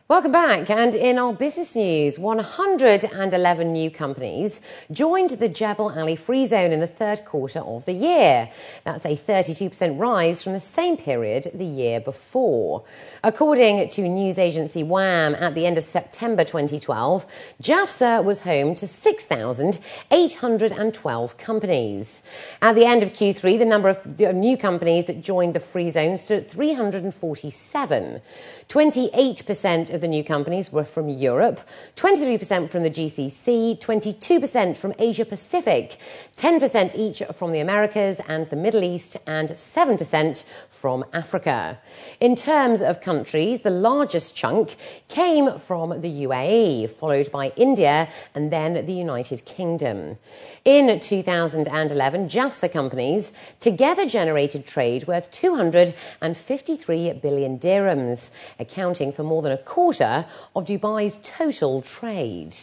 Welcome back, and in our business news, 111 new companies joined the Jebel Ali Free Zone in the third quarter of the year. That's a 32% rise from the same period the year before. According to news agency WAM, at the end of September 2012, JAFZA was home to 6,812 companies. At the end of Q3, the number of new companies that joined the Free Zone stood at 347. 28% of the new companies were from Europe, 23% from the GCC, 22% from Asia Pacific, 10% each from the Americas and the Middle East, and 7% from Africa. In terms of countries, the largest chunk came from the UAE, followed by India and then the United Kingdom. In 2011, JAFZA companies together generated trade worth 253 billion dirhams, accounting for more than a quarter of Dubai's total trade.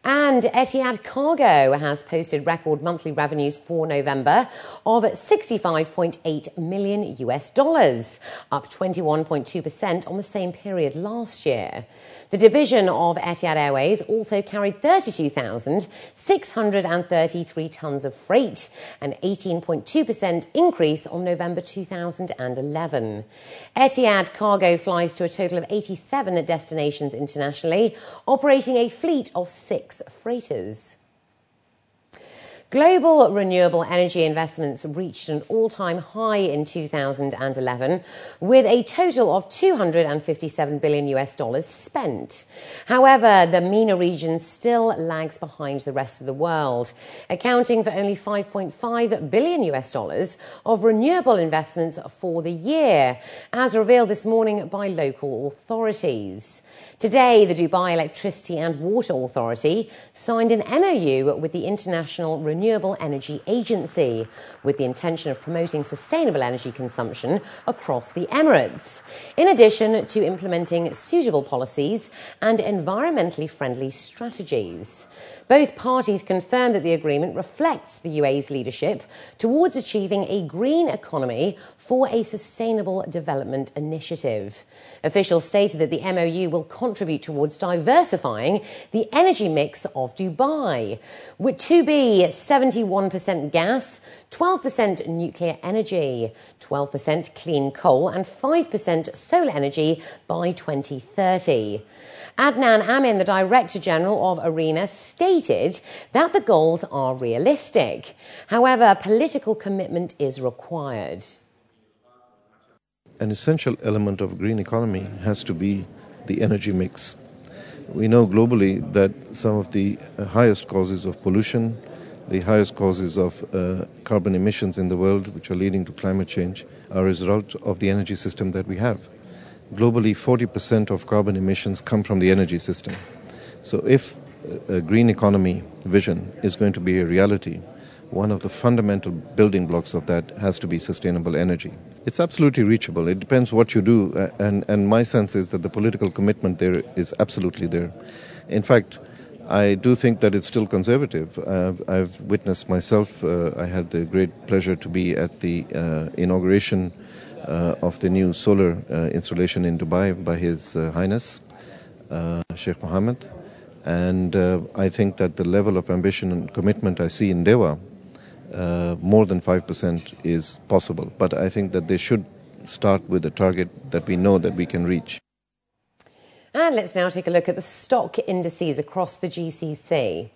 And Etihad Cargo has posted record monthly revenues for November of $65.8 million, up 21.2% on the same period last year. The division of Etihad Airways also carried 32,633 tonnes of freight, an 18.2% increase on November 2011. Etihad Cargo flies to a total of 87 destinations internationally, operating a fleet of 6 freighters. Global renewable energy investments reached an all-time high in 2011, with a total of $257 billion spent. However, the MENA region still lags behind the rest of the world, accounting for only $5.5 billion of renewable investments for the year, as revealed this morning by local authorities. Today, the Dubai Electricity and Water Authority signed an MOU with the International Renewable Energy Agency, with the intention of promoting sustainable energy consumption across the Emirates, in addition to implementing suitable policies and environmentally friendly strategies. Both parties confirmed that the agreement reflects the UAE's leadership towards achieving a green economy for a sustainable development initiative. Officials stated that the MOU will contribute towards diversifying the energy mix of Dubai, to be 71% gas, 12% nuclear energy, 12% clean coal and 5% solar energy by 2030. Adnan Amin, the Director General of ARENA, stated that the goals are realistic. However, political commitment is required. An essential element of a green economy has to be the energy mix. We know globally that some of the highest causes of pollution, the highest causes of carbon emissions in the world, which are leading to climate change, are a result of the energy system that we have. Globally, 40% of carbon emissions come from the energy system. So if a green economy vision is going to be a reality, one of the fundamental building blocks of that has to be sustainable energy. It's absolutely reachable. It depends what you do, and my sense is that the political commitment there is absolutely there. In fact, I do think that it's still conservative. I've witnessed myself, I had the great pleasure to be at the inauguration of the new solar installation in Dubai by His Highness, Sheikh Mohammed. And I think that the level of ambition and commitment I see in Dewa, more than 5% is possible. But I think that they should start with a target that we know that we can reach. And let's now take a look at the stock indices across the GCC.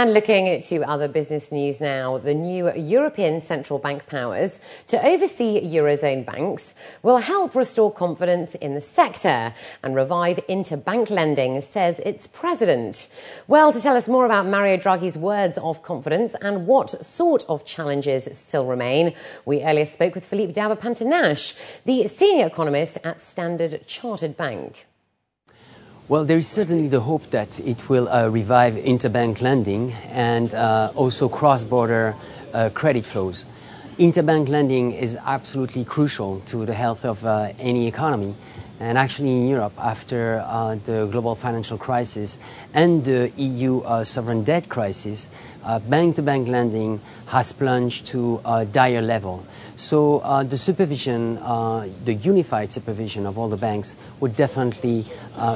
And looking to other business news now, the new European Central Bank powers to oversee Eurozone banks will help restore confidence in the sector and revive interbank lending, says its president. Well, to tell us more about Mario Draghi's words of confidence and what sort of challenges still remain, we earlier spoke with Philippe Dauber-Pantanache, the senior economist at Standard Chartered Bank. Well, there is certainly the hope that it will revive interbank lending and also cross-border credit flows. Interbank lending is absolutely crucial to the health of any economy. And actually in Europe, after the global financial crisis and the EU sovereign debt crisis, bank-to-bank lending has plunged to a dire level. So the supervision, the unified supervision of all the banks would definitely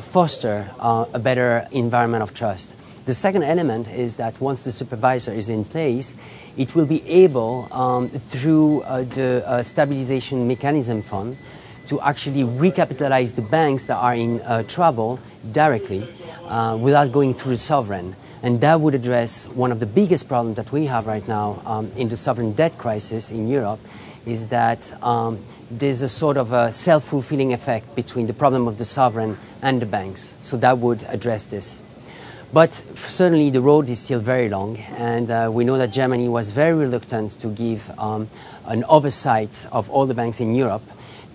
foster a better environment of trust. The second element is that once the supervisor is in place, it will be able, through the Stabilization Mechanism Fund, to actually recapitalize the banks that are in trouble directly without going through the sovereign. And that would address one of the biggest problems that we have right now in the sovereign debt crisis in Europe, is that there's a sort of a self-fulfilling effect between the problem of the sovereign and the banks. So that would address this. But certainly the road is still very long, and we know that Germany was very reluctant to give an oversight of all the banks in Europe.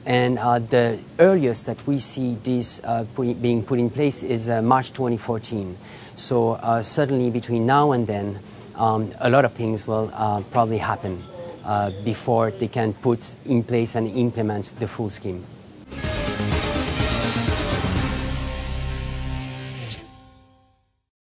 And the earliest that we see this being put in place is March 2014. So certainly between now and then, a lot of things will probably happen before they can put in place and implement the full scheme.